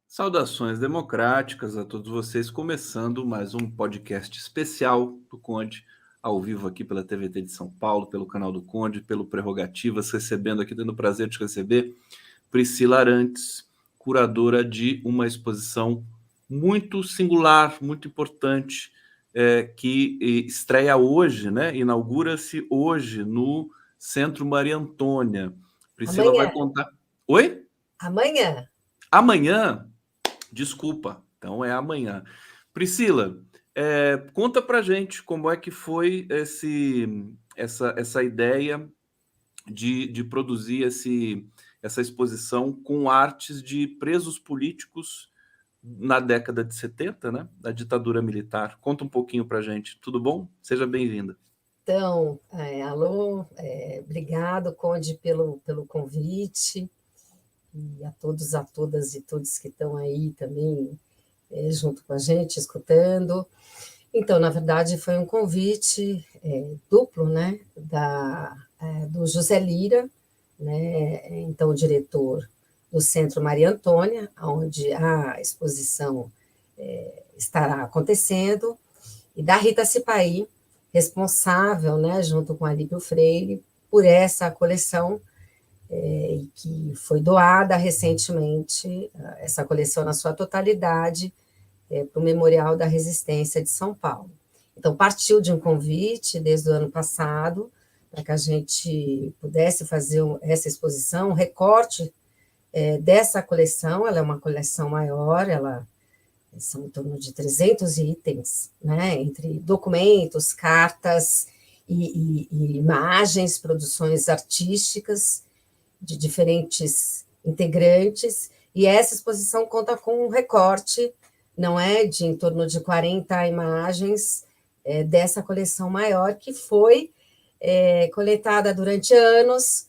Saudações democráticas a todos vocês, começando mais um podcast especial do Conde, ao vivo aqui pela TVT de São Paulo, pelo canal do Conde, pelo Prerrogativas, recebendo aqui, tendo o prazer de receber Priscila Arantes, curadora de uma exposição muito singular, muito importante, que estreia hoje, né? Inaugura-se hoje no Centro Maria Antônia. Priscila Amanhã. vai contar... Oi? Amanhã. Amanhã? Desculpa, então é amanhã. Priscila, conta pra gente como é que foi essa ideia de produzir essa exposição com artes de presos políticos na década de 70, né? Da ditadura militar. Conta um pouquinho pra gente, tudo bom? Seja bem-vinda. Então, alô, obrigado, Conde, pelo convite. E a todos, a todas e todos que estão aí também junto com a gente, escutando. Então, na verdade, foi um convite duplo, né, do José Lira, né, então diretor do Centro Maria Antônia, onde a exposição estará acontecendo, e da Rita Sipaí, responsável, né, junto com Alípio Freire, por essa coleção, que foi doada recentemente, essa coleção na sua totalidade, para o Memorial da Resistência de São Paulo. Então, partiu de um convite desde o ano passado, para que a gente pudesse fazer essa exposição, um recorte dessa coleção. Ela é uma coleção maior, são em torno de 300 itens, né, entre documentos, cartas e imagens, produções artísticas, de diferentes integrantes, e essa exposição conta com um recorte, não é, de em torno de 40 imagens dessa coleção maior, que foi coletada durante anos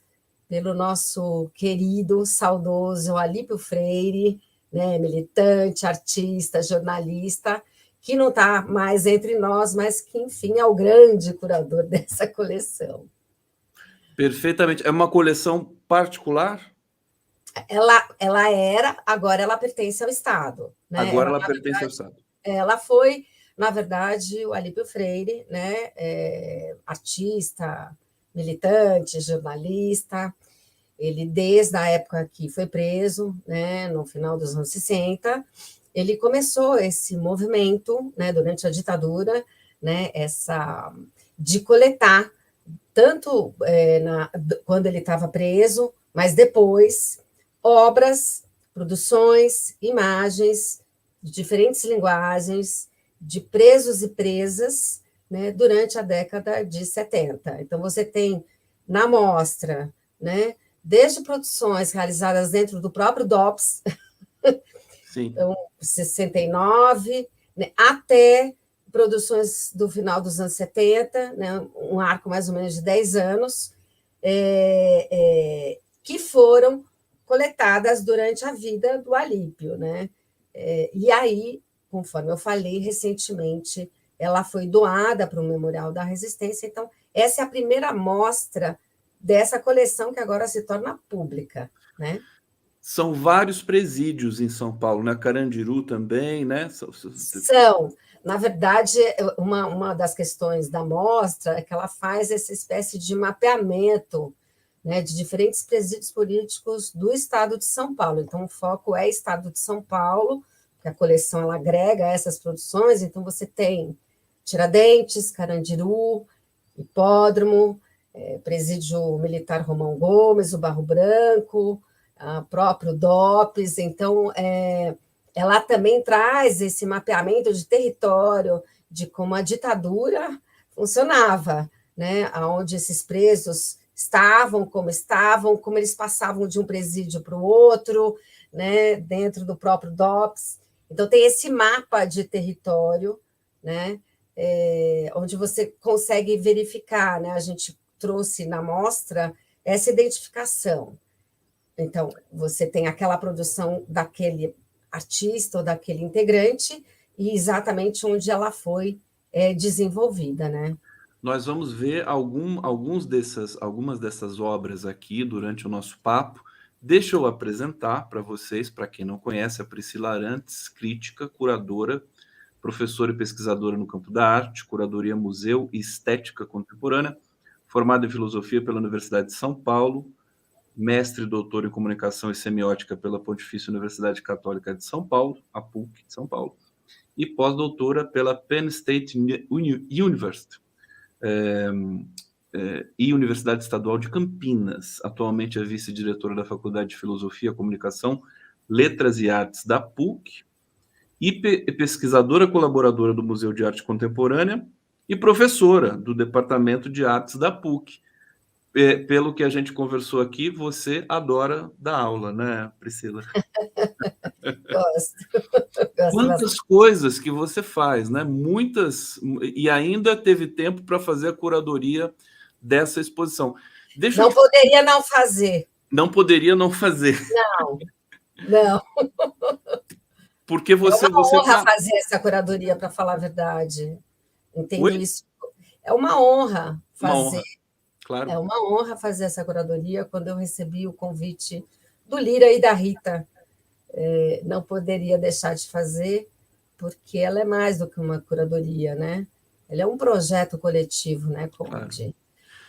pelo nosso querido, saudoso Alípio Freire, né, militante, artista, jornalista, que não está mais entre nós, mas que, enfim, é o grande curador dessa coleção. Perfeitamente. É uma coleção particular? Ela era, agora ela pertence ao Estado. Né? Agora ela pertence ao Estado. Ela foi, na verdade, o Alípio Freire, né? Artista, militante, jornalista. Ele, desde a época que foi preso, né, no final dos anos 60, ele começou esse movimento, né, durante a ditadura, né, de coletar, tanto quando ele estava preso, mas depois, obras, produções, imagens de diferentes linguagens, de presos e presas, né, durante a década de 70. Então, você tem na mostra, né, desde produções realizadas dentro do próprio DOPS, Sim. Então, 69, né, até produções do final dos anos 70, né, um arco mais ou menos de 10 anos, que foram coletadas durante a vida do Alípio. Né? E aí, conforme eu falei, recentemente, ela foi doada para o Memorial da Resistência. Então, essa é a primeira mostra dessa coleção que agora se torna pública, né? São vários presídios em São Paulo, né? Carandiru também, né? São. Na verdade, uma das questões da mostra é que ela faz essa espécie de mapeamento, né, de diferentes presídios políticos do Estado de São Paulo. Então, o foco é Estado de São Paulo, que a coleção ela agrega essas produções. Então, você tem Tiradentes, Carandiru, Hipódromo, Presídio Militar Romão Gomes, o Barro Branco, próprio DOPS. Então, ela também traz esse mapeamento de território, de como a ditadura funcionava, né? Onde esses presos estavam, como eles passavam de um presídio para o outro, né? Dentro do próprio DOPS. Então, tem esse mapa de território, né? Onde você consegue verificar, né? A gente trouxe na mostra essa identificação. Então, você tem aquela produção daquele artista ou daquele integrante e exatamente onde ela foi desenvolvida, né? Nós vamos ver algumas dessas obras aqui durante o nosso papo. Deixa eu apresentar para vocês, para quem não conhece, a Priscila Arantes, crítica, curadora, professora e pesquisadora no campo da arte, curadoria, museu e estética contemporânea, formada em filosofia pela Universidade de São Paulo, mestre e doutor em comunicação e semiótica pela Pontifícia Universidade Católica de São Paulo, a PUC de São Paulo, e pós-doutora pela Penn State University e Universidade Estadual de Campinas. Atualmente é vice-diretora da Faculdade de Filosofia, Comunicação, Letras e Artes da PUC e pesquisadora colaboradora do Museu de Arte Contemporânea e professora do Departamento de Artes da PUC. Pelo que a gente conversou aqui, você adora dar aula, né, Priscila? Gosto. Quantas coisas que você faz, né? Muitas, e ainda teve tempo para fazer a curadoria dessa exposição. Poderia não fazer. Não poderia não fazer. Não. Porque você... É uma honra fazer essa curadoria, para falar a verdade. Entendo isso. É uma honra fazer. Uma honra, claro. É uma honra fazer essa curadoria. Quando eu recebi o convite do Lira e da Rita, não poderia deixar de fazer, porque ela é mais do que uma curadoria, né? Ela é um projeto coletivo, né, Conde?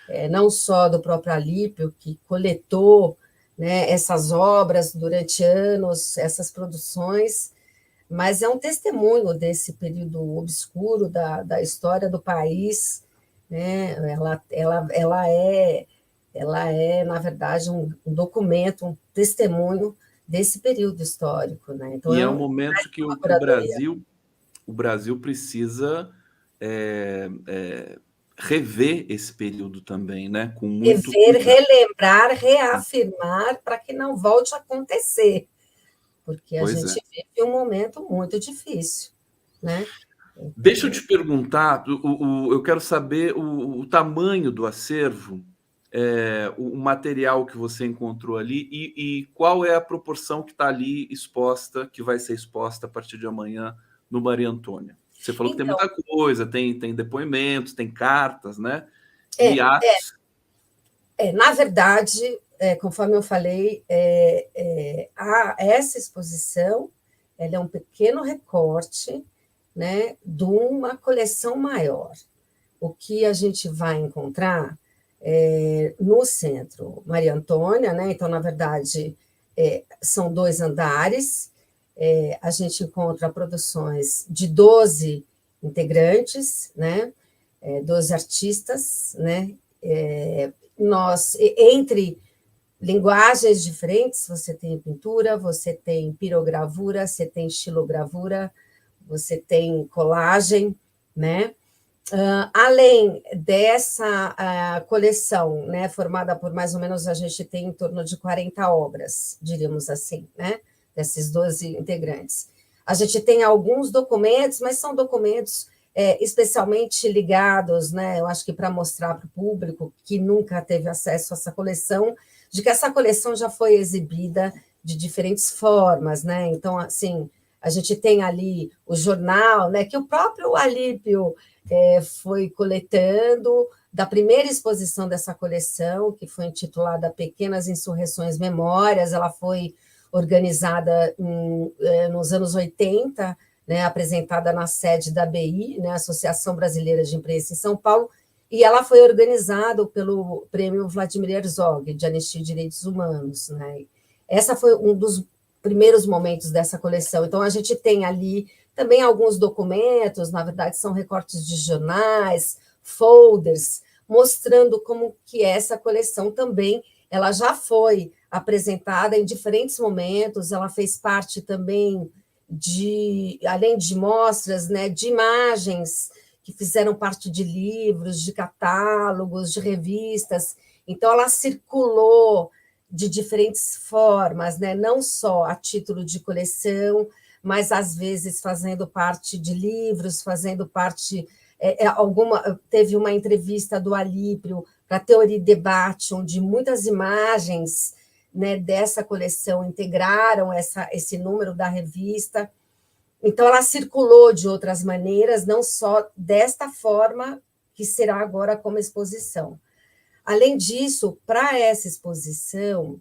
Claro. Não só do próprio Alípio, que coletou, né, essas obras durante anos, essas produções, mas é um testemunho desse período obscuro da história do país, né? Ela é, na verdade, um documento, um testemunho desse período histórico, né? Então, e é um momento que o Brasil precisa rever esse período também, né? Com muito rever, relembrar, reafirmar, para que não volte a acontecer, porque a gente vive um momento muito difícil, né? Deixa eu te perguntar, eu quero saber o tamanho do acervo, o material que você encontrou ali e qual é a proporção que está ali exposta, que vai ser exposta a partir de amanhã no Maria Antônia. Você falou que tem muita coisa, tem depoimentos, tem cartas, né? E atos. Na verdade, conforme eu falei, essa exposição ela é um pequeno recorte, né, de uma coleção maior. O que a gente vai encontrar no centro Maria Antônia, né? Então, na verdade, são 2 andares. A gente encontra produções de 12 integrantes, né? 12 artistas, né? Entre linguagens diferentes, você tem pintura, você tem pirogravura, você tem estilogravura, você tem colagem, né? Além dessa coleção, né, formada por mais ou menos, a gente tem em torno de 40 obras, diríamos assim, né, desses 12 integrantes. A gente tem alguns documentos, mas são documentos especialmente ligados, né, eu acho que para mostrar para o público que nunca teve acesso a essa coleção, de que essa coleção já foi exibida de diferentes formas, né? Então, assim, a gente tem ali o jornal, né, que o próprio Alípio foi coletando, da primeira exposição dessa coleção, que foi intitulada Pequenas Insurreições Memórias. Ela foi organizada nos anos 80, né, apresentada na sede da ABI, né, Associação Brasileira de Imprensa em São Paulo, e ela foi organizada pelo Prêmio Vladimir Herzog, de Anistia e Direitos Humanos. Né? Essa foi um dos primeiros momentos dessa coleção. Então, a gente tem ali também alguns documentos, na verdade, são recortes de jornais, folders, mostrando como que essa coleção também, ela já foi apresentada em diferentes momentos, ela fez parte também além de mostras, né, de imagens que fizeram parte de livros, de catálogos, de revistas. Então, ela circulou de diferentes formas, né, não só a título de coleção, mas às vezes fazendo parte de livros, fazendo parte teve uma entrevista do Alíprio para Teoria e Debate, onde muitas imagens, né, dessa coleção integraram esse número da revista. Então, ela circulou de outras maneiras, não só desta forma que será agora como exposição. Além disso, para essa exposição,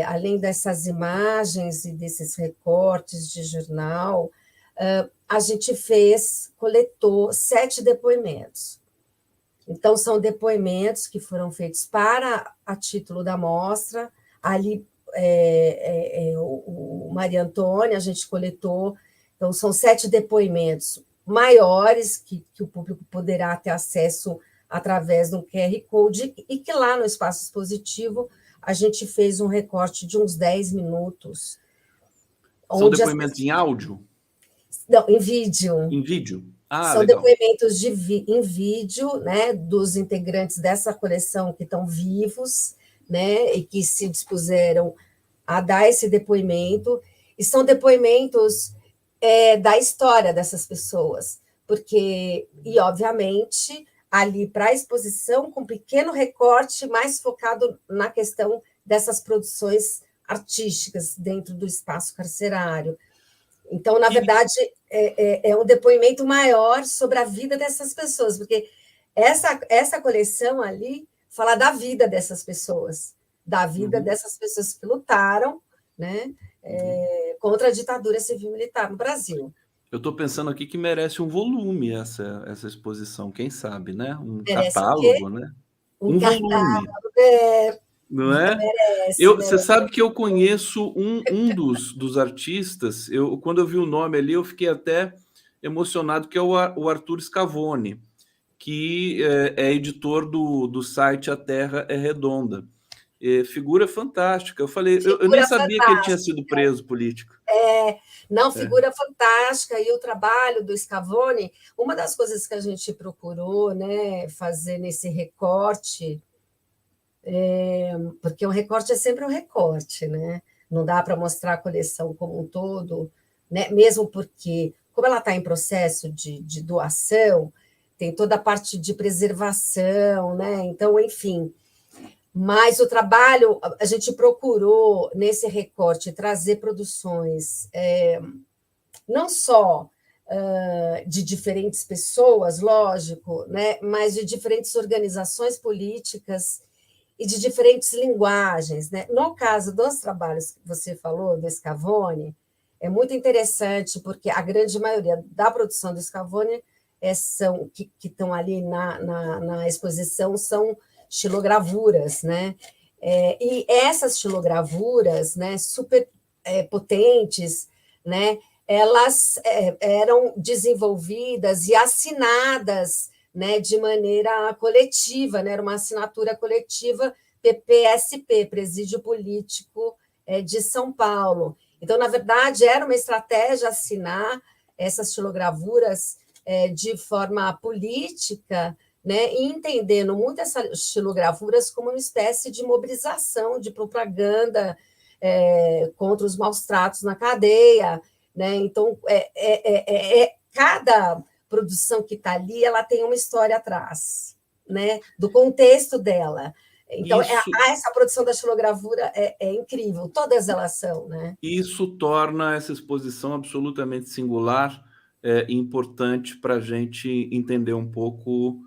além dessas imagens e desses recortes de jornal, a gente coletou 7 depoimentos. Então, são depoimentos que foram feitos a título da mostra. Ali, o Maria Antônia, a gente coletou. Então, são 7 depoimentos maiores que o público poderá ter acesso através de um QR Code, e que lá no espaço expositivo a gente fez um recorte de uns 10 minutos. São depoimentos em áudio? Não, em vídeo. Em vídeo? São legal. Depoimentos em vídeo, né, dos integrantes dessa coleção que estão vivos, né, e que se dispuseram a dar esse depoimento, e são depoimentos da história dessas pessoas, e obviamente, ali para a exposição, com um pequeno recorte mais focado na questão dessas produções artísticas dentro do espaço carcerário. Então, na verdade, é um depoimento maior sobre a vida dessas pessoas, porque essa coleção ali fala da vida dessas pessoas, dessas pessoas que lutaram, né, contra a ditadura civil-militar no Brasil. Eu estou pensando aqui que merece um volume essa exposição, quem sabe, né? Um merece catálogo, né? Um volume. Não é? Merece. Você sabe que eu conheço um dos artistas, quando eu vi o nome ali, eu fiquei até emocionado, que é o Arthur Scavone, que é editor do site A Terra é Redonda. Figura fantástica. Eu falei, eu nem sabia que ele tinha sido preso político. Figura fantástica. E o trabalho do Scavone, uma das coisas que a gente procurou, né, fazer nesse recorte, porque um recorte é sempre um recorte, né? Não dá para mostrar a coleção como um todo, né? Mesmo porque, como ela está em processo de doação, tem toda a parte de preservação, né? Então, enfim. Mas o trabalho, a gente procurou, nesse recorte, trazer produções não só de diferentes pessoas, lógico, né? Mas de diferentes organizações políticas e de diferentes linguagens, né? No caso dos trabalhos que você falou, do Scavone, é muito interessante, porque a grande maioria da produção do Scavone que estão ali na exposição são xilogravuras, né? E essas xilogravuras, né, super potentes, né, elas eram desenvolvidas e assinadas, né, de maneira coletiva, né, era uma assinatura coletiva PPSP, Presídio Político de São Paulo. Então, na verdade, era uma estratégia assinar essas xilogravuras de forma política, né, e entendendo muito essas xilogravuras como uma espécie de mobilização, de propaganda contra os maus tratos na cadeia, né? Então, cada produção que está ali, ela tem uma história atrás, né, do contexto dela. Então, essa produção da xilogravura é incrível, todas elas são, né? Isso torna essa exposição absolutamente singular, importante para a gente entender um pouco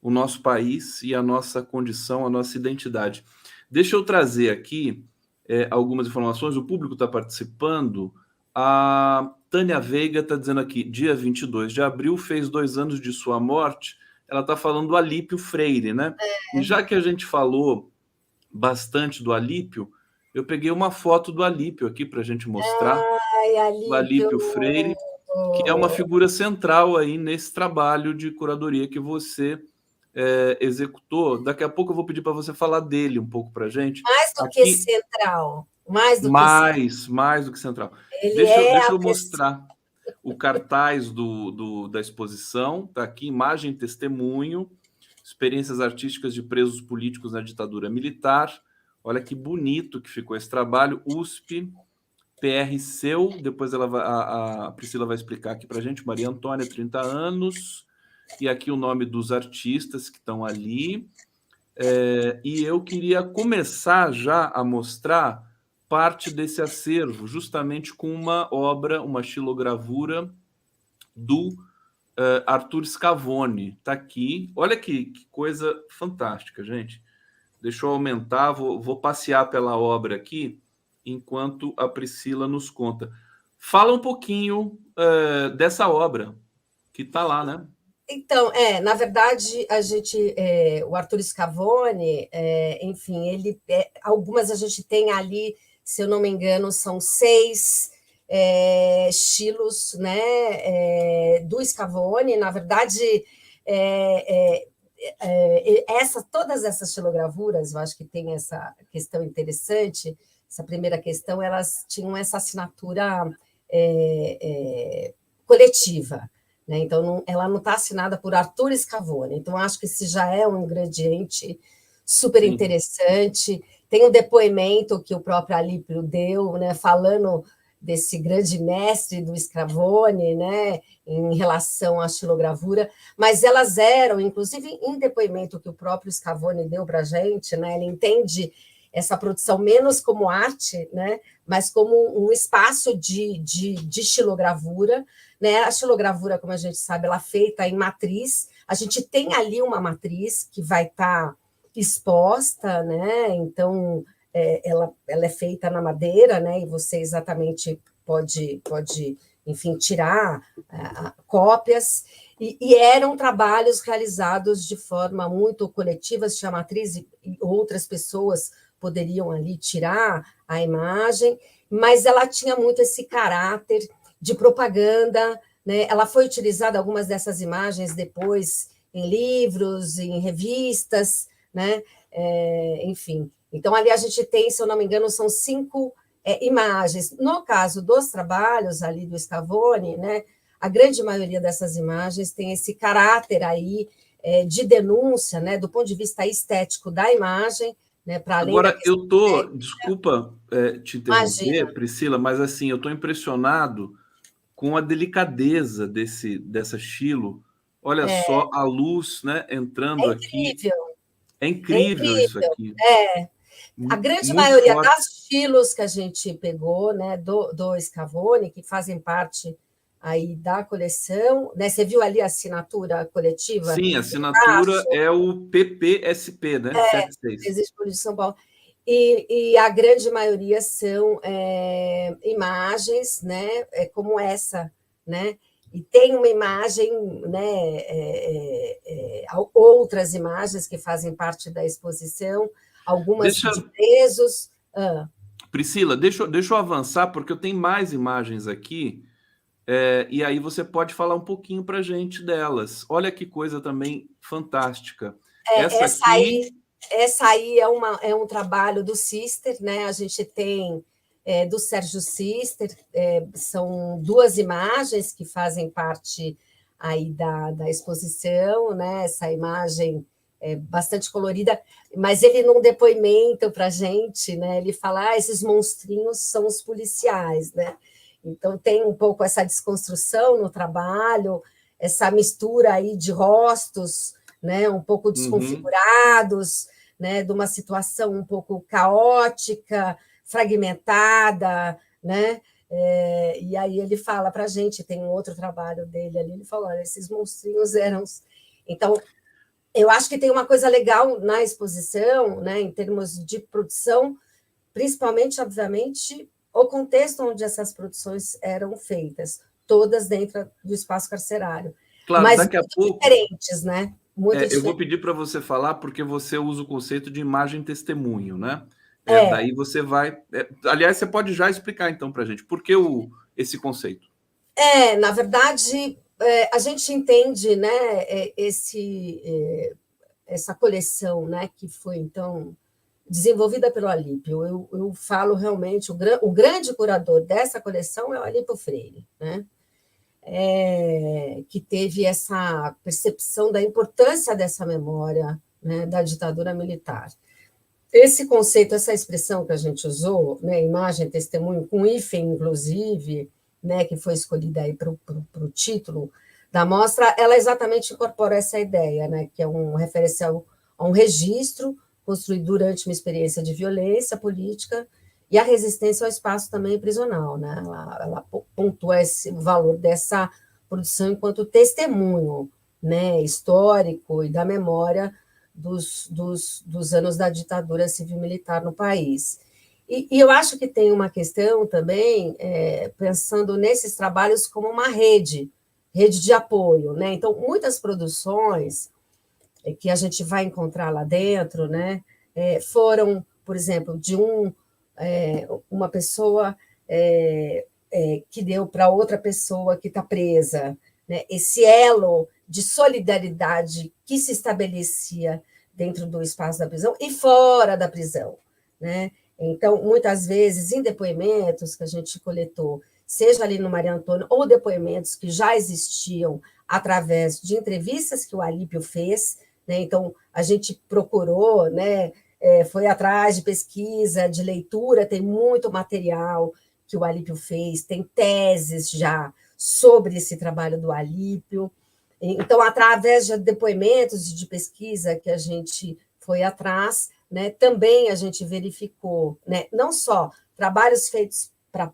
o nosso país e a nossa condição, a nossa identidade. Deixa eu trazer aqui algumas informações, o público está participando. A Tânia Veiga está dizendo aqui, dia 22 de abril, fez 2 anos de sua morte. Ela está falando do Alípio Freire, né? E já que a gente falou bastante do Alípio, eu peguei uma foto do Alípio aqui para a gente mostrar. Ai, O Alípio. Alípio Freire, que é uma figura central aí nesse trabalho de curadoria que você executou. Daqui a pouco eu vou pedir para você falar dele um pouco para a gente. Mais do que Aqui, central. Mais do que mais do que central. ele Deixa, é deixa a eu pessoa. mostrar o cartaz da exposição. Está aqui, imagem testemunho, experiências artísticas de presos políticos na ditadura militar. Olha que bonito que ficou esse trabalho. USP, PR Seu, depois a Priscila vai explicar aqui para a gente. Maria Antônia, 30 anos. E aqui o nome dos artistas que estão ali. E eu queria começar já a mostrar parte desse acervo, justamente com uma obra, uma xilogravura do Arthur Scavone. Está aqui. Olha que coisa fantástica, gente. Deixa eu aumentar, vou passear pela obra aqui, enquanto a Priscila nos conta. Fala um pouquinho dessa obra, que está lá, né? Então, na verdade, o Arthur Scavone, enfim, algumas a gente tem ali, se eu não me engano, são 6 estilos, né, do Scavone. Na verdade, todas essas estilogravuras, eu acho que tem essa questão interessante. Essa primeira questão, elas tinham essa assinatura coletiva. Né? Então, ela não está assinada por Arthur Scavone. Então, acho que esse já é um ingrediente super interessante. Tem um depoimento que o próprio Alípio deu, né, falando desse grande mestre do Scavone, né, em relação à xilogravura, mas elas eram, inclusive, em depoimento que o próprio Scavone deu para a gente, né, ele entende essa produção menos como arte, né, mas como um espaço de xilogravura. Né? A xilogravura, como a gente sabe, ela é feita em matriz. A gente tem ali uma matriz que vai estar exposta, né? Então, ela é feita na madeira, né? E você exatamente pode enfim, tirar cópias. E eram trabalhos realizados de forma muito coletiva, se chama matriz, e outras pessoas poderiam ali tirar a imagem, mas ela tinha muito esse caráter de propaganda, né? Ela foi utilizada, algumas dessas imagens, depois em livros, em revistas, né? Enfim. Então, ali a gente tem, se eu não me engano, são 5 imagens. No caso dos trabalhos ali do Scavone, né? A grande maioria dessas imagens tem esse caráter aí de denúncia, né? Do ponto de vista estético da imagem, né? Para além da Agora, questão desculpa te interromper, Imagina. Priscila, mas assim, eu estou impressionado com a delicadeza dessa xilo. Olha só a luz, né, entrando aqui. Incrível. É É incrível isso incrível. aqui. A grande Muito maioria forte. das estilos que a gente pegou, né, do Scavone, que fazem parte aí da coleção, né? Você viu ali a assinatura coletiva Sim, a embaixo? assinatura é o PPSP, né? 76. Existe por de São Paulo. E a grande maioria são imagens, né, como essa, né? E tem uma imagem, né, outras imagens que fazem parte da exposição, algumas Deixa, de presos. Priscila, deixa eu avançar, porque eu tenho mais imagens aqui, e aí você pode falar um pouquinho para a gente delas. Olha que coisa também fantástica. Essa aqui. Essa aí é um trabalho do Sister, né? A gente tem do Sérgio Sister, são 2 imagens que fazem parte aí da exposição, né? Essa imagem é bastante colorida, mas ele num depoimento para a gente, né? Ele fala: esses monstrinhos são os policiais, né? Então tem um pouco essa desconstrução no trabalho, essa mistura aí de rostos, né, um pouco desconfigurados, né, de uma situação um pouco caótica, fragmentada, né? E aí ele fala para a gente, tem um outro trabalho dele ali, ele fala: olha, esses monstrinhos eram. Então, Eu acho que tem uma coisa legal na exposição, né, em termos de produção, principalmente, obviamente, o contexto onde essas produções eram feitas, todas dentro do espaço carcerário, Claro, mas daqui a muito pouco diferentes, né? Muito eu vou diferentes. pedir para você falar, porque você usa o conceito de imagem testemunho, né? É, Daí você vai. Aliás, você pode já explicar então para a gente por que esse conceito. na verdade, a gente entende, né, essa coleção, né, que foi então desenvolvida pelo Alípio. Eu falo realmente, o grande curador dessa coleção é o Alípio Freire, né? Que teve essa percepção da importância dessa memória, né, da ditadura militar. Esse conceito, essa expressão que a gente usou, né, imagem, testemunho, com hífen, inclusive, né, que foi escolhida aí para o título da mostra, ela exatamente incorpora essa ideia, né, que é um referencial a um registro construído durante uma experiência de violência política e a resistência ao espaço também prisional, né? Ela pontua esse valor dessa produção enquanto testemunho, né, histórico e da memória dos anos da ditadura civil-militar no país. E eu acho que tem uma questão também, pensando nesses trabalhos como uma rede de apoio, né? Então, muitas produções que a gente vai encontrar lá dentro, né, foram, por exemplo, de uma pessoa que deu para outra pessoa que está presa, né? Esse elo de solidariedade que se estabelecia dentro do espaço da prisão e fora da prisão, né? Então, muitas vezes, em depoimentos que a gente coletou, seja ali no Maria Antônia, ou depoimentos que já existiam através de entrevistas que o Alípio fez, né? Então, a gente procurou, né, foi atrás de pesquisa, de leitura, tem muito material que o Alípio fez, tem teses já sobre esse trabalho do Alípio. Então, através de depoimentos e de pesquisa que a gente foi atrás, né, também a gente verificou, né, não só trabalhos feitos para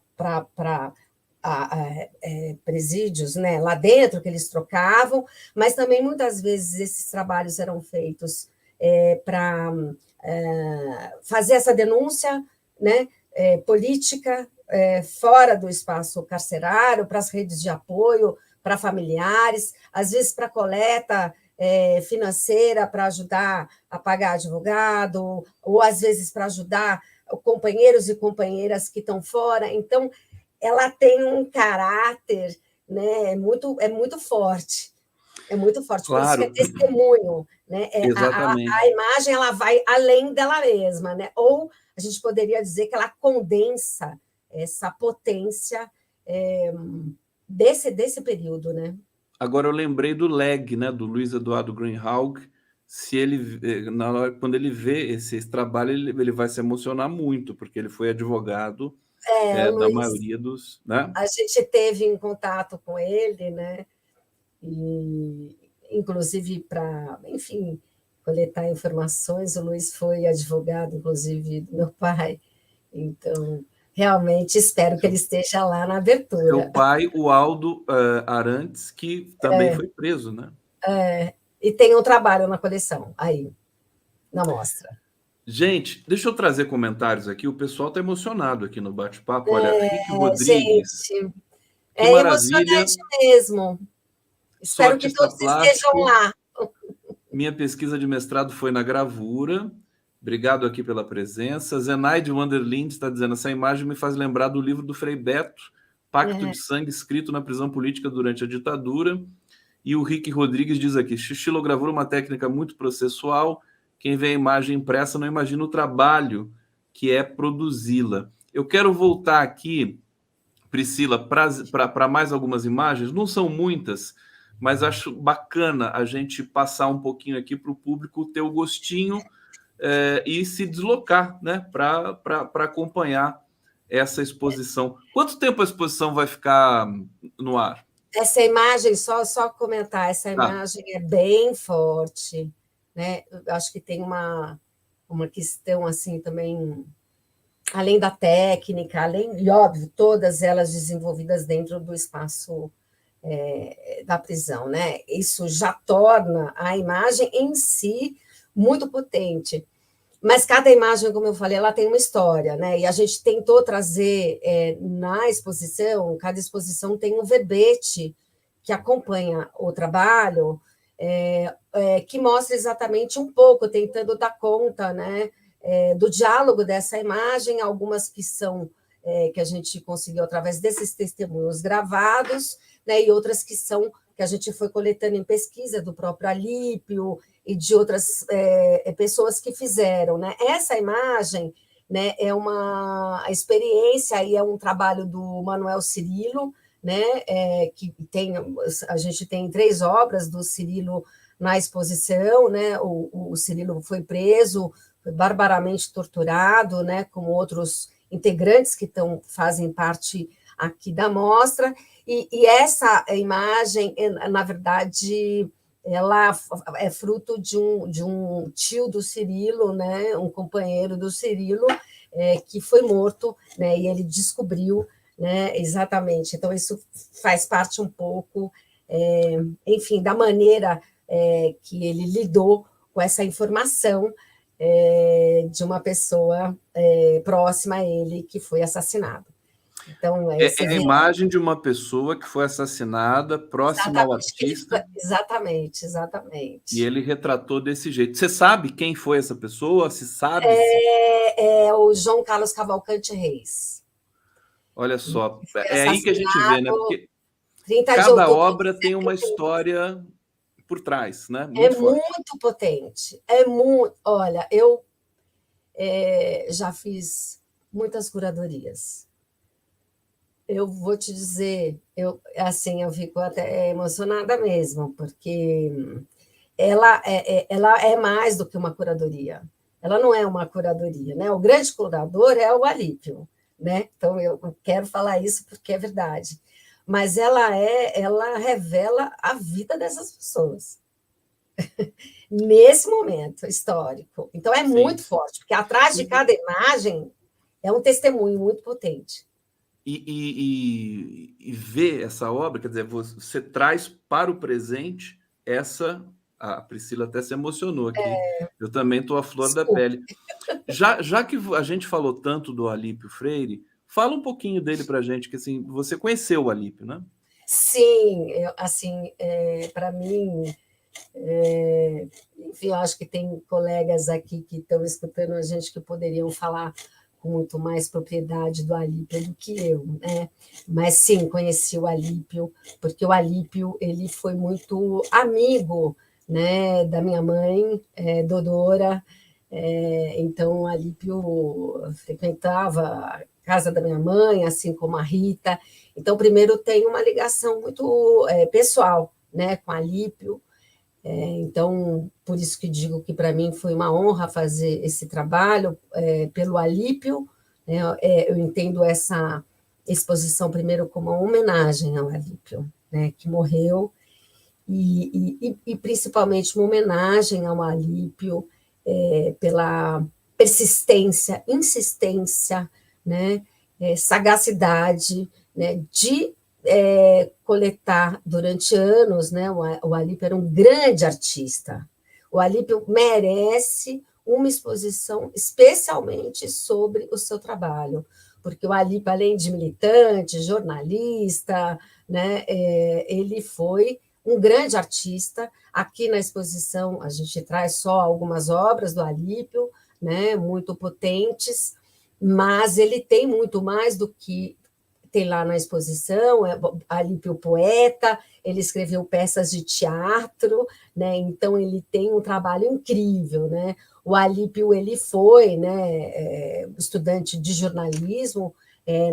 presídios, né, lá dentro que eles trocavam, mas também muitas vezes esses trabalhos eram feitos para fazer essa denúncia, né, política fora do espaço carcerário, para as redes de apoio, para familiares, às vezes para coleta financeira para ajudar a pagar advogado, ou às vezes para ajudar companheiros e companheiras que estão fora. Então, ela tem um caráter, né, muito forte. É muito forte, por isso que é Claro, testemunho, né? A exatamente. imagem ela vai além dela mesma, né? Ou a gente poderia dizer que ela condensa essa potência desse período, né? Agora eu lembrei do Leg, né, do Luiz Eduardo Greenhalgh. Se ele, quando ele vê esse trabalho, ele vai se emocionar muito, porque ele foi advogado da Luiz, maioria dos, né? a gente teve em contato com ele, né? E, inclusive, para, enfim, coletar informações, o Luiz foi advogado, inclusive, do meu pai. Então, realmente espero que ele Seu, esteja lá na seu abertura. pai, o Aldo Arantes, que também foi preso, né? E tem um trabalho na coleção, aí, na mostra. Gente, deixa eu trazer comentários aqui. O pessoal está emocionado aqui no bate-papo. Olha, Rick Rodrigues, Gente, que é maravilha. emocionante mesmo. Sou Espero que artista todos estejam plástico. lá. Minha pesquisa de mestrado foi na gravura. Obrigado aqui pela presença. Zenaide Wanderlind está dizendo: essa imagem me faz lembrar do livro do Frei Beto, Pacto É, de Sangue, escrito na prisão política durante a ditadura. E o Rick Rodrigues diz aqui: xilogravura é uma técnica muito processual. Quem vê a imagem impressa não imagina o trabalho que é produzi-la. Eu quero voltar aqui, Priscila, para mais algumas imagens. Não são muitas, mas acho bacana a gente passar um pouquinho aqui para o público ter o gostinho e se deslocar, né, para acompanhar essa exposição. Quanto tempo a exposição vai ficar no ar? essa imagem, só comentar, essa Tá. imagem é bem forte, né? Eu acho que tem uma questão assim também, além da técnica, além, e óbvio, todas elas desenvolvidas dentro do espaço da prisão, né? Isso já torna a imagem em si muito potente. Mas cada imagem, como eu falei, ela tem uma história, né? E a gente tentou trazer na exposição, cada exposição tem um verbete que acompanha o trabalho, que mostra exatamente um pouco, tentando dar conta, né, do diálogo dessa imagem, algumas que são que a gente conseguiu através desses testemunhos gravados, né, e outras que são que a gente foi coletando em pesquisa do próprio Alípio e de outras pessoas que fizeram, né? Essa imagem, né, é uma experiência e é um trabalho do Manuel Cirilo, né, que tem, a gente tem 3 obras do Cirilo na exposição, né? O Cirilo foi preso, foi barbaramente torturado, né, como outros integrantes que fazem parte aqui da mostra, e essa imagem, na verdade, ela é fruto de um tio do Cirilo, né, um companheiro do Cirilo, que foi morto, né, e ele descobriu, né, exatamente. Então, isso faz parte um pouco, enfim, da maneira que ele lidou com essa informação de uma pessoa próxima a ele que foi assassinado. Então, É a imagem de uma pessoa que foi assassinada próxima ao artista. Exatamente, exatamente. E ele retratou desse jeito. Você sabe quem foi essa pessoa? Se sabe? É o João Carlos Cavalcante Reis. Olha só, Foi é aí que a gente vê, né? Porque 30 de cada outubro obra tem uma história por trás, né? É Muito forte. muito potente. É muito. Olha, eu já fiz muitas curadorias. Eu vou te dizer, eu fico até emocionada mesmo, porque ela é mais do que uma curadoria. Ela não é uma curadoria, né? O grande curador é o Alípio, né? Então eu quero falar isso porque é verdade. Mas ela revela a vida dessas pessoas nesse momento histórico. Então é muito forte, porque atrás de cada imagem é um testemunho muito potente. E ver essa obra, quer dizer, você traz para o presente essa. A Priscila até se emocionou aqui. Eu também estou à flor da pele. Já que a gente falou tanto do Alípio Freire, fala um pouquinho dele para a gente, que assim, você conheceu o Alípio, né? Sim, para mim, enfim, eu acho que tem colegas aqui que estão escutando a gente que poderiam falar com muito mais propriedade do Alípio do que eu, né? Mas sim, conheci o Alípio, porque o Alípio ele foi muito amigo, né, da minha mãe, Dodora. Então o Alípio frequentava a casa da minha mãe, assim como a Rita. Então, primeiro tem uma ligação muito pessoal, né, com o Alípio. Então, por isso que digo que para mim foi uma honra fazer esse trabalho pelo Alípio, né? Eu entendo essa exposição primeiro como uma homenagem ao Alípio, né, que morreu, e principalmente uma homenagem ao Alípio pela persistência, insistência, né, sagacidade, né, de coletar durante anos, né? O Alípio era um grande artista. O Alípio merece uma exposição especialmente sobre o seu trabalho, porque o Alípio, além de militante, jornalista, né, ele foi um grande artista. Aqui na exposição a gente traz só algumas obras do Alípio, né, muito potentes, mas ele tem muito mais do que tem lá na exposição. Alípio poeta, ele escreveu peças de teatro, né? Então ele tem um trabalho incrível, né? O Alípio ele foi, né, estudante de jornalismo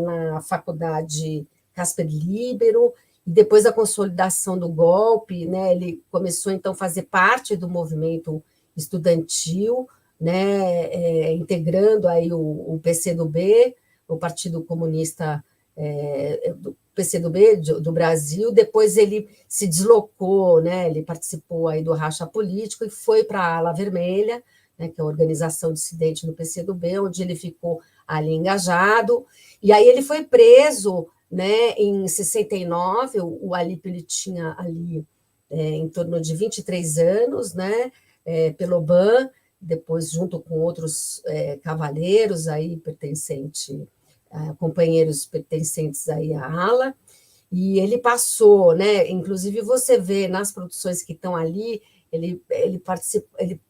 na faculdade Casper Libero, e depois da consolidação do golpe, né, ele começou então a fazer parte do movimento estudantil, né, integrando aí o PCdoB, o Partido Comunista do PCdoB do Brasil. Depois ele se deslocou, né, ele participou aí do racha político e foi para a Ala Vermelha, né, que é a organização dissidente do PCdoB, onde ele ficou ali engajado, e aí ele foi preso né? Em 69, o Alípio ele tinha ali em torno de 23 anos, né? Peloban, depois junto com outros cavaleiros aí companheiros pertencentes aí à ala, e ele passou, né? Inclusive você vê nas produções que estão ali, ele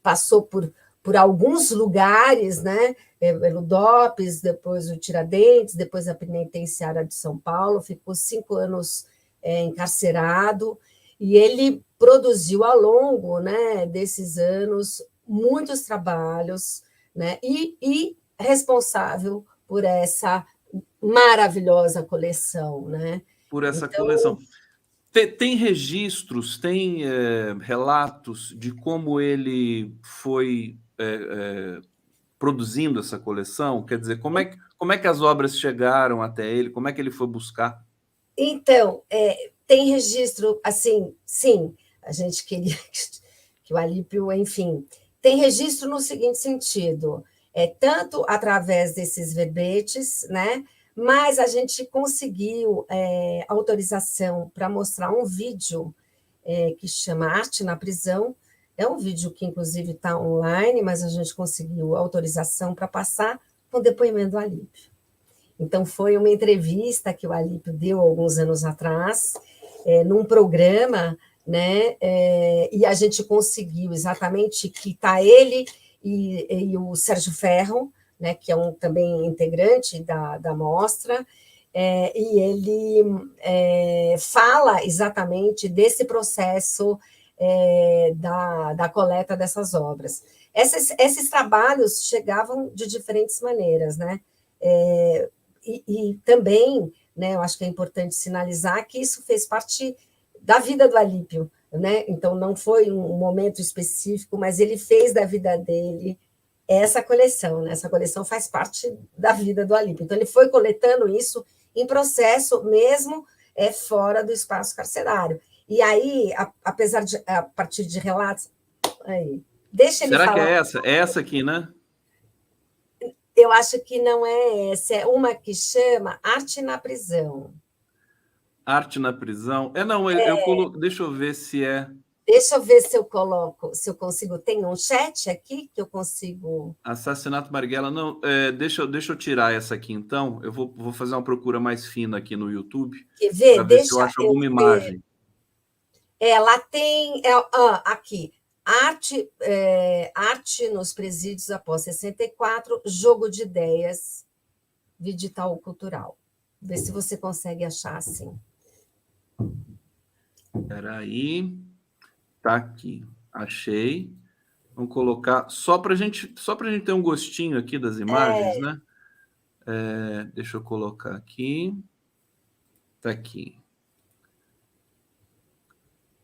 passou por alguns lugares, né? Pelo DOPS, depois o Tiradentes, depois a penitenciária de São Paulo, ficou 5 anos encarcerado, e ele produziu ao longo, né, desses anos muitos trabalhos, né? E responsável por essa maravilhosa coleção, né? Por essa Então, coleção. Tem registros, tem relatos de como ele foi produzindo essa coleção? Quer dizer, como é que as obras chegaram até ele? Como é que ele foi buscar? então tem registro, assim, sim, a gente queria que o Alípio, enfim, tem registro no seguinte sentido, tanto através desses verbetes, né? Mas a gente conseguiu autorização para mostrar um vídeo que chama Arte na Prisão. É um vídeo que, inclusive, está online, mas a gente conseguiu autorização para passar com o depoimento do Alípio. Então, foi uma entrevista que o Alípio deu alguns anos atrás, num programa, né? E a gente conseguiu exatamente que está ele e o Sérgio Ferro, né, que é também integrante da mostra, e ele fala exatamente desse processo da coleta dessas obras. Esses trabalhos chegavam de diferentes maneiras, né? E também, né, eu acho que é importante sinalizar que isso fez parte da vida do Alípio, né? Então, não foi um momento específico, mas ele fez da vida dele essa coleção, né? Essa coleção faz parte da vida do Alípio. Então, ele foi coletando isso em processo mesmo fora do espaço carcerário. E aí, apesar de, a partir de relatos... Aí, deixa ele Será falar. que é essa? É essa aqui, né? Eu acho que não é essa, é uma que chama Arte na Prisão. Arte na Prisão. Não, deixa eu ver se é. Deixa eu ver se eu coloco, se eu consigo. Tem um chat aqui que eu consigo. Assassinato Marighella. Não, deixa eu tirar essa aqui, então. Eu vou fazer uma procura mais fina aqui no YouTube Quer ver? para ver se eu Deixa acho eu alguma ver. imagem. Ela tem. Aqui. Arte nos presídios após 64, jogo de ideias, digital cultural. Vê se você consegue achar assim. Espera aí. Tá aqui. Achei. Vamos colocar só para gente ter um gostinho aqui das imagens, né? Deixa eu colocar aqui. Tá aqui.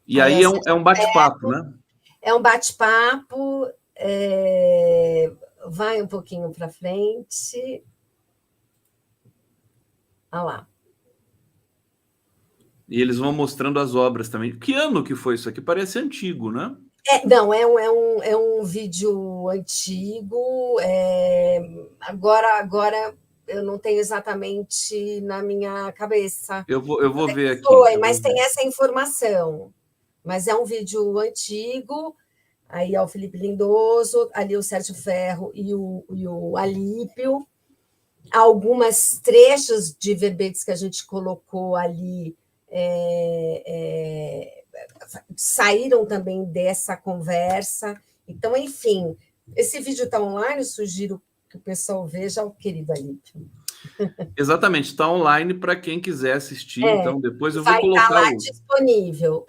E aí é um bate-papo, né? É um bate-papo. Vai um pouquinho para frente. Olha lá. E eles vão mostrando as obras também. Que ano que foi isso aqui? Parece antigo, né? Não, é um vídeo antigo. Agora eu não tenho exatamente na minha cabeça. Eu vou ver aqui. Foi, mas tem essa informação. Mas é um vídeo antigo. Aí é o Felipe Lindoso, ali o Sérgio Ferro e o Alípio. Algumas trechos de verbetes que a gente colocou ali saíram também dessa conversa. Então, enfim, esse vídeo está online, sugiro que o pessoal veja o querido Alípio. Exatamente, está online para quem quiser assistir. Então, depois eu vou vai colocar. Vai estar lá disponível.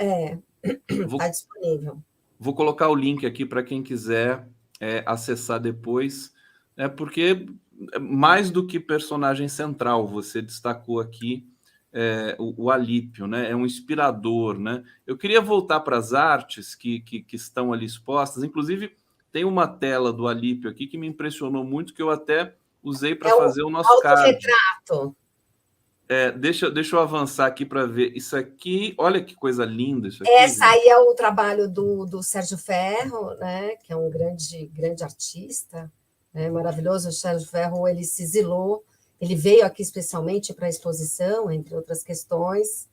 Está disponível. Vou colocar o link aqui para quem quiser acessar depois, porque mais do que personagem central, você destacou aqui o Alípio, né? É um inspirador, né? Eu queria voltar para as artes que estão ali expostas. Inclusive, tem uma tela do Alípio aqui que me impressionou muito, que eu até usei para fazer o nosso autorretrato. Deixa eu avançar aqui para ver. Isso aqui, olha que coisa linda isso aqui. Essa aí é o trabalho do Sérgio Ferro, né? Que é um grande artista, né? Maravilhoso. O Sérgio Ferro ele se exilou Ele veio aqui especialmente para a exposição, entre outras questões,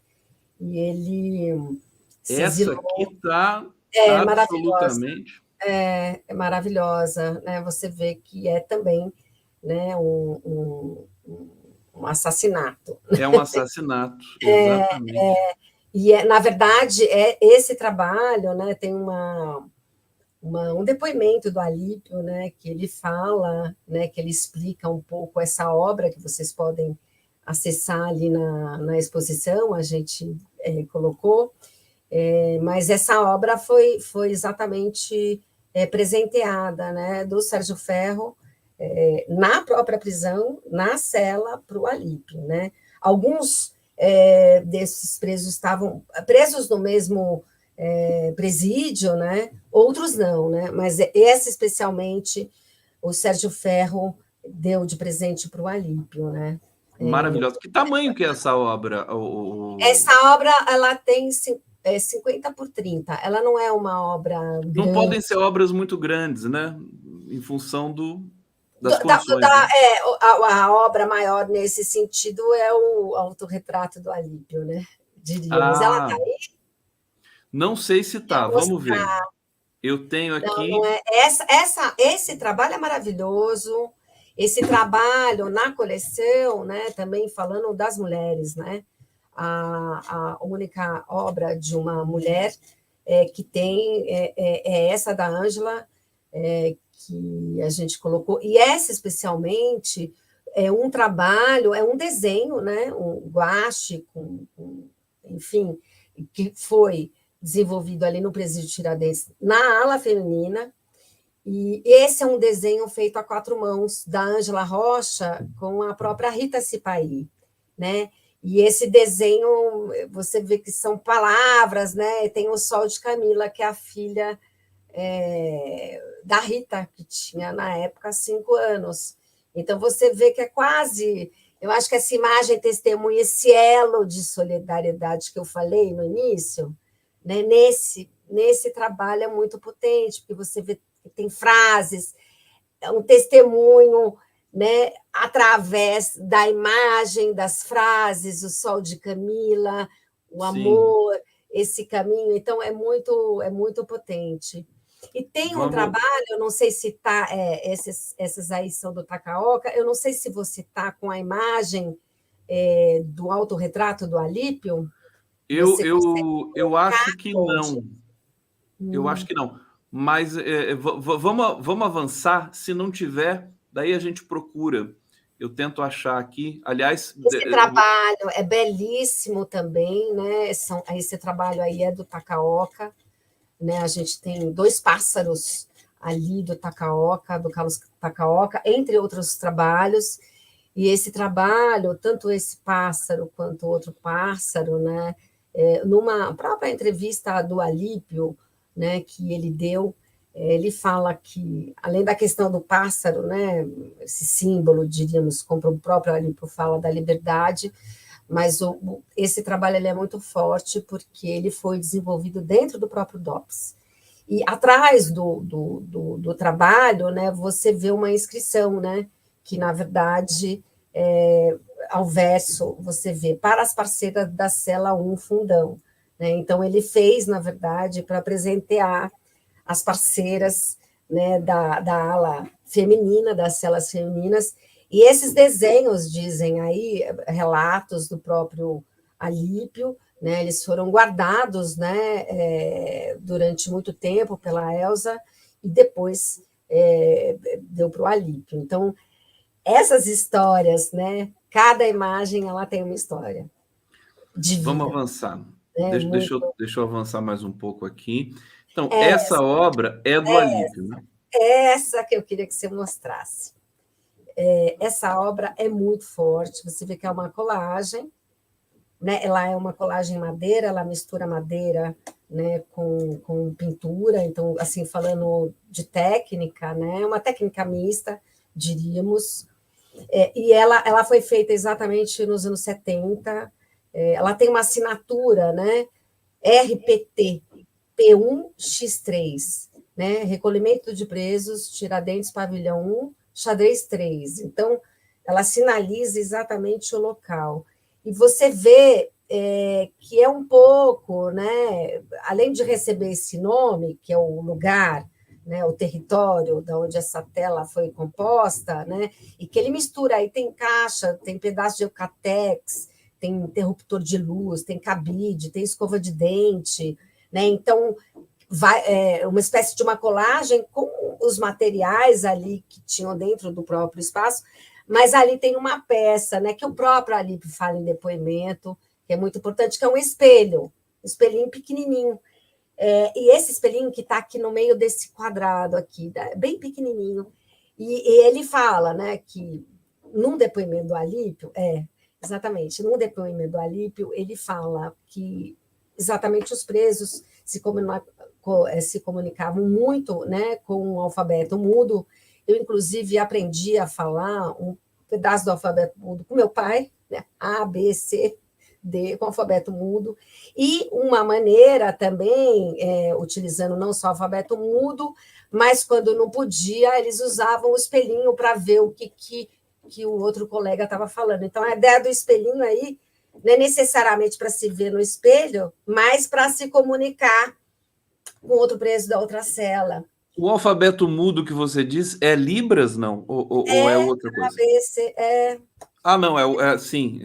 e ele se Essa exilou. aqui está É maravilhosa, absolutamente. é maravilhosa, né? Você vê que é também, né, um assassinato. É um assassinato, exatamente. E, na verdade, esse trabalho, né, tem um depoimento do Alípio, né, que ele fala, né, que ele explica um pouco essa obra que vocês podem acessar ali na exposição, a gente colocou, mas essa obra foi exatamente presenteada, né, do Sérgio Ferro na própria prisão, na cela, para o Alípio. Né? Alguns desses presos estavam presos no mesmo presídio, né? Outros não, né? Mas esse especialmente o Sérgio Ferro deu de presente para o Alípio, né? Maravilhosa. Que tamanho que é essa obra? Essa obra ela tem 50 por 30. Ela não é uma obra Não grande. podem ser obras muito grandes, né? Em função das Da, da, condições, né? a obra maior nesse sentido é o autorretrato do Alípio, né? Diríamos. Ela está Ah, não sei se tá. Vamos ver. mostrar. Eu tenho Não aqui. é. Esse trabalho é maravilhoso. Esse trabalho na coleção, né, também falando das mulheres, né, a única obra de uma mulher que tem essa da Ângela, que a gente colocou, e essa especialmente é um trabalho, é um desenho, né, um guache, enfim, que foi desenvolvido ali no Presídio Tiradentes, na ala feminina, e esse é um desenho feito a 4 mãos, da Ângela Rocha, com a própria Rita Sipaí, né? E esse desenho, você vê que são palavras, né? Tem o Sol de Camila, que é a filha da Rita, que tinha, na época, 5 anos. Então, você vê que é quase... Eu acho que essa imagem testemunha esse elo de solidariedade que eu falei no início, né? Nesse trabalho é muito potente, porque você vê que tem frases, um testemunho, né, através da imagem, das frases, o sol de Camila, o Sim. amor, esse caminho. Então, é muito potente. E tem um Vamos. trabalho, eu não sei se está, esses aí são do Takaoka, eu não sei se você está com a imagem do autorretrato do Alípio, Eu, você consegue eu colocar acho que onde? não. Eu acho que não. Mas vamos avançar. Se não tiver, daí a gente procura. Eu tento achar aqui. Aliás, Esse trabalho é belíssimo também, né? Esse trabalho aí é do Takaoka, né? A gente tem 2 pássaros ali do Takaoka, do Carlos Takaoka, entre outros trabalhos. E esse trabalho, tanto esse pássaro quanto outro pássaro, né? Numa própria entrevista do Alípio, né, que ele deu, ele fala que, além da questão do pássaro, né, esse símbolo, diríamos, como o próprio Alípio fala, da liberdade, mas esse trabalho ele é muito forte porque ele foi desenvolvido dentro do próprio DOPS. E atrás do trabalho, né, você vê uma inscrição, né, que, na verdade, ao verso, você vê para as parceiras da Cela 1 Fundão. Né? Então, ele fez, na verdade, para presentear as parceiras, né, da ala feminina, das celas femininas, e esses desenhos, dizem aí, relatos do próprio Alípio, né, eles foram guardados, né, durante muito tempo pela Elsa, e depois deu para o Alípio. Então, essas histórias, né, cada imagem ela tem uma história de vamos vida. avançar. Né, muito... Deixa eu avançar mais um pouco aqui. Então, essa essa, obra é do Alípio, né? essa que eu queria que você mostrasse. Essa obra é muito forte, você vê que é uma colagem, né? Ela é uma colagem em madeira, ela mistura madeira, né, com pintura, então, assim, falando de técnica, né, uma técnica mista, diríamos, e ela foi feita exatamente nos anos 70, ela tem uma assinatura, né, RPT, P1X3, né, recolhimento de presos, Tiradentes, pavilhão 1, xadrez 3, então, ela sinaliza exatamente o local. E você vê que é um pouco, né, além de receber esse nome, que é o lugar, né, o território da onde essa tela foi composta, né, e que ele mistura, aí tem caixa, tem pedaço de eucatex, tem interruptor de luz, tem cabide, tem escova de dente, né, então uma espécie de uma colagem com os materiais ali que tinham dentro do próprio espaço, mas ali tem uma peça, né, que o próprio Alípio fala em depoimento, que é muito importante, que é um espelho, um espelhinho pequenininho. E esse espelhinho que está aqui no meio desse quadrado aqui, bem pequenininho, e ele fala, né, que num depoimento do Alípio, exatamente, num depoimento do Alípio, ele fala que exatamente os presos se comunicavam muito, né, com o alfabeto mudo. Eu, inclusive, aprendi a falar um pedaço do alfabeto mudo com meu pai, né, A, B, C, D, com alfabeto mudo, e uma maneira também, utilizando não só o alfabeto mudo, mas quando não podia, eles usavam o espelhinho para ver o que o outro colega estava falando. Então, a ideia do espelhinho aí não é necessariamente para se ver no espelho, mas para se comunicar com outro preso da outra cela. O alfabeto mudo que você diz é Libras, não? Ou é outra coisa? ABC, Ah, não, sim,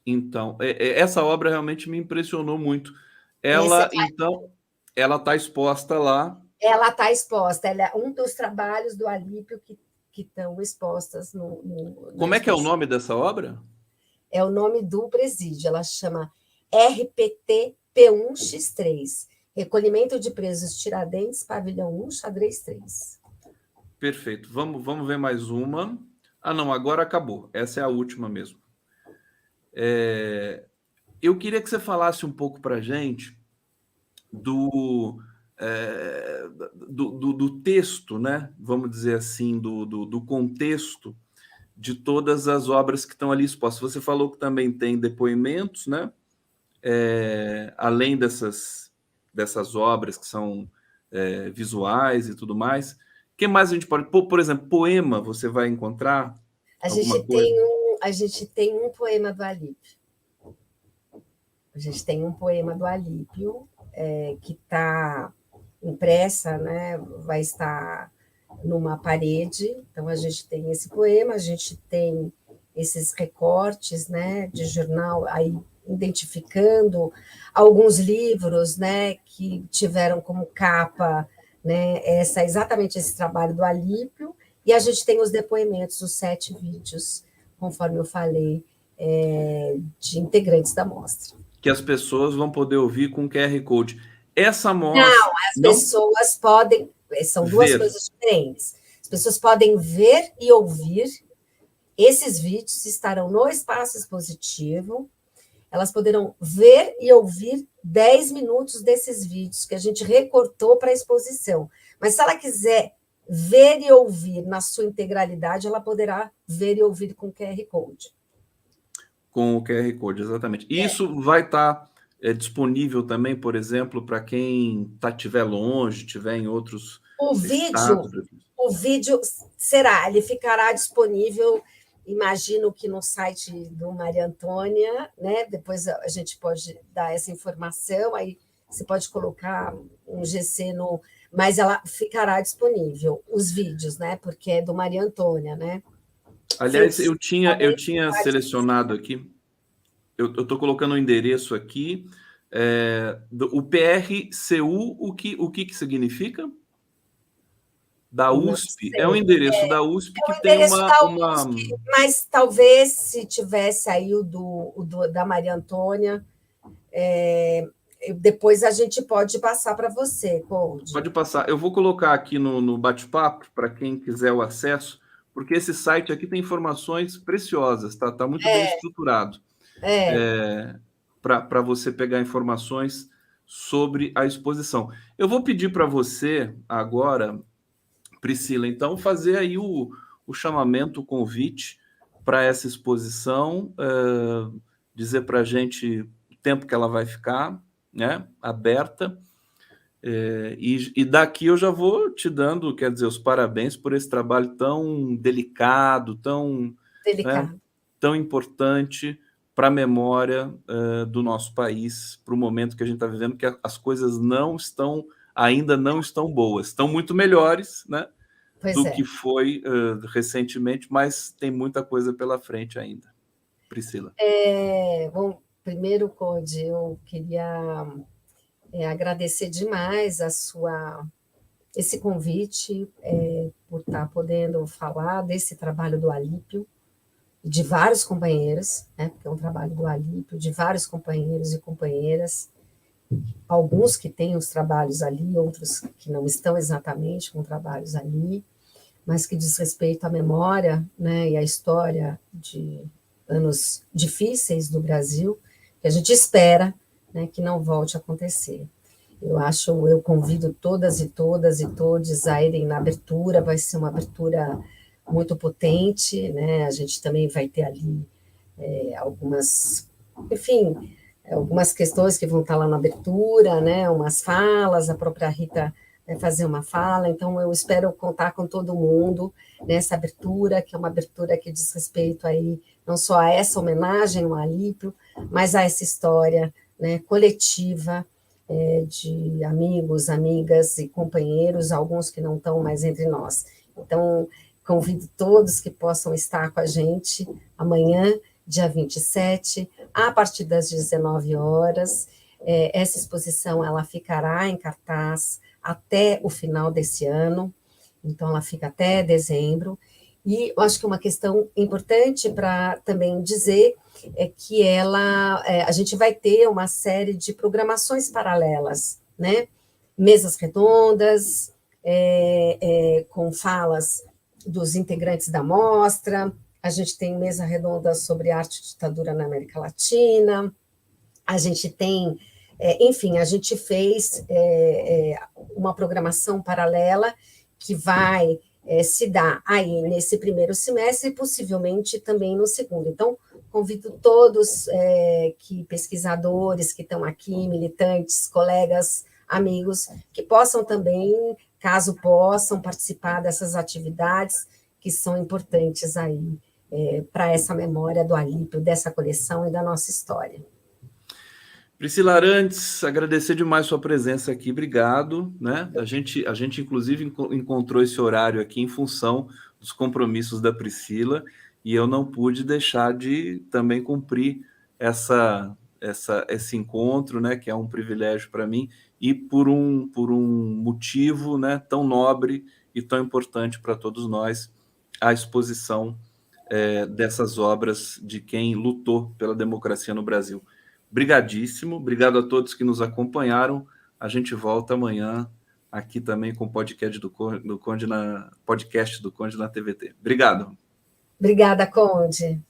Então, essa obra realmente me impressionou muito. Ela, então, ela está exposta lá. Ela está exposta, ela é um dos trabalhos do Alípio que estão expostas Como é que é o nome dessa obra? É o nome do presídio, ela chama RPT P1X3, Recolhimento de Presos Tiradentes, Pavilhão 1, Xadrez 3. Perfeito, vamos ver mais uma. Ah, não, agora acabou, essa é a última mesmo. Eu queria que você falasse um pouco para a gente do texto, né? Vamos dizer assim, do contexto de todas as obras que estão ali expostas. Você falou que também tem depoimentos, né? Além dessas obras que são visuais e tudo mais. O que mais a gente pode... Por exemplo, poema, você vai encontrar alguma coisa? A gente tem um poema do Alípio. A gente tem um poema do Alípio que está impressa, né? Vai estar numa parede. Então, a gente tem esse poema, a gente tem esses recortes, né, de jornal, aí identificando alguns livros, né, que tiveram como capa, né, exatamente esse trabalho do Alípio, e a gente tem os depoimentos, os 7 vídeos, conforme eu falei, de integrantes da mostra. Que as pessoas vão poder ouvir com QR Code. Essa mostra... Não, as pessoas podem... São duas coisas diferentes. As pessoas podem ver e ouvir. Esses vídeos estarão no espaço expositivo. Elas poderão ver e ouvir 10 minutos desses vídeos que a gente recortou para a exposição. Mas se ela quiser ver e ouvir na sua integralidade, ela poderá ver e ouvir com QR Code. Com o QR Code, exatamente. Isso vai estar disponível também, por exemplo, para quem estiver longe, estiver em outros estados. O vídeo ele ficará disponível, imagino que no site do Maria Antônia, né? Depois a gente pode dar essa informação, aí você pode colocar um GC no... Mas ela ficará disponível, os vídeos, né? Porque é do Maria Antônia, né? Aliás, eu tinha selecionado aqui, eu estou colocando o endereço aqui, o PRCU, o que significa? Da USP, é um endereço da USP que tem uma... USP, mas talvez se tivesse aí o da Maria Antônia, depois a gente pode passar para você, Conde. Pode passar. Eu vou colocar aqui no bate-papo para quem quiser o acesso, porque esse site aqui tem informações preciosas, tá muito bem estruturado. Para você pegar informações sobre a exposição. Eu vou pedir para você agora, Priscila, então, fazer aí o chamamento, o convite para essa exposição, dizer para a gente o tempo que ela vai ficar, né, aberta, E daqui eu já vou te dando, quer dizer, os parabéns por esse trabalho tão delicado, né, Delicado. tão importante para a memória do nosso país, para o momento que a gente está vivendo, que as coisas ainda não estão boas. Estão muito melhores, né, Pois do que é. foi recentemente, mas tem muita coisa pela frente ainda. Priscila. Bom, primeiro, Conde, eu queria agradecer demais esse convite, por estar podendo falar desse trabalho do Alípio, de vários companheiros, né, porque é um trabalho do Alípio, de vários companheiros e companheiras, alguns que têm os trabalhos ali, outros que não estão exatamente com trabalhos ali, mas que diz respeito à memória, né, e à história de anos difíceis do Brasil, que a gente espera, né, que não volte a acontecer. Eu convido todas e todos a irem na abertura, vai ser uma abertura muito potente, né? A gente também vai ter ali algumas, enfim, algumas questões que vão estar lá na abertura, né? Umas falas, a própria Rita vai fazer uma fala, então eu espero contar com todo mundo nessa abertura, que é uma abertura que diz respeito aí não só a essa homenagem ao Alípio, mas a essa história, né, coletiva, de amigos, amigas e companheiros, alguns que não estão mais entre nós. Então, convido todos que possam estar com a gente amanhã, dia 27, a partir das 19 horas. Essa exposição ela ficará em cartaz até o final desse ano, então ela fica até dezembro. E eu acho que uma questão importante para também dizer é que a gente vai ter uma série de programações paralelas, né? Mesas redondas, com falas dos integrantes da mostra, a gente tem mesa redonda sobre arte e ditadura na América Latina, a gente tem, enfim, a gente fez uma programação paralela que vai se dar aí nesse primeiro semestre e possivelmente também no segundo. Então, convido todos pesquisadores que estão aqui, militantes, colegas, amigos, que possam também, caso possam, participar dessas atividades que são importantes aí para essa memória do Alípio, dessa coleção e da nossa história. Priscila Arantes, agradecer demais sua presença aqui, obrigado, né? A gente inclusive encontrou esse horário aqui em função dos compromissos da Priscila e eu não pude deixar de também cumprir esse encontro, né? Que é um privilégio para mim e por um motivo, né? Tão nobre e tão importante para todos nós, a exposição dessas obras de quem lutou pela democracia no Brasil. Brigadíssimo, obrigado a todos que nos acompanharam. A gente volta amanhã aqui também com o podcast do Conde na TVT. Obrigado. Obrigada, Conde.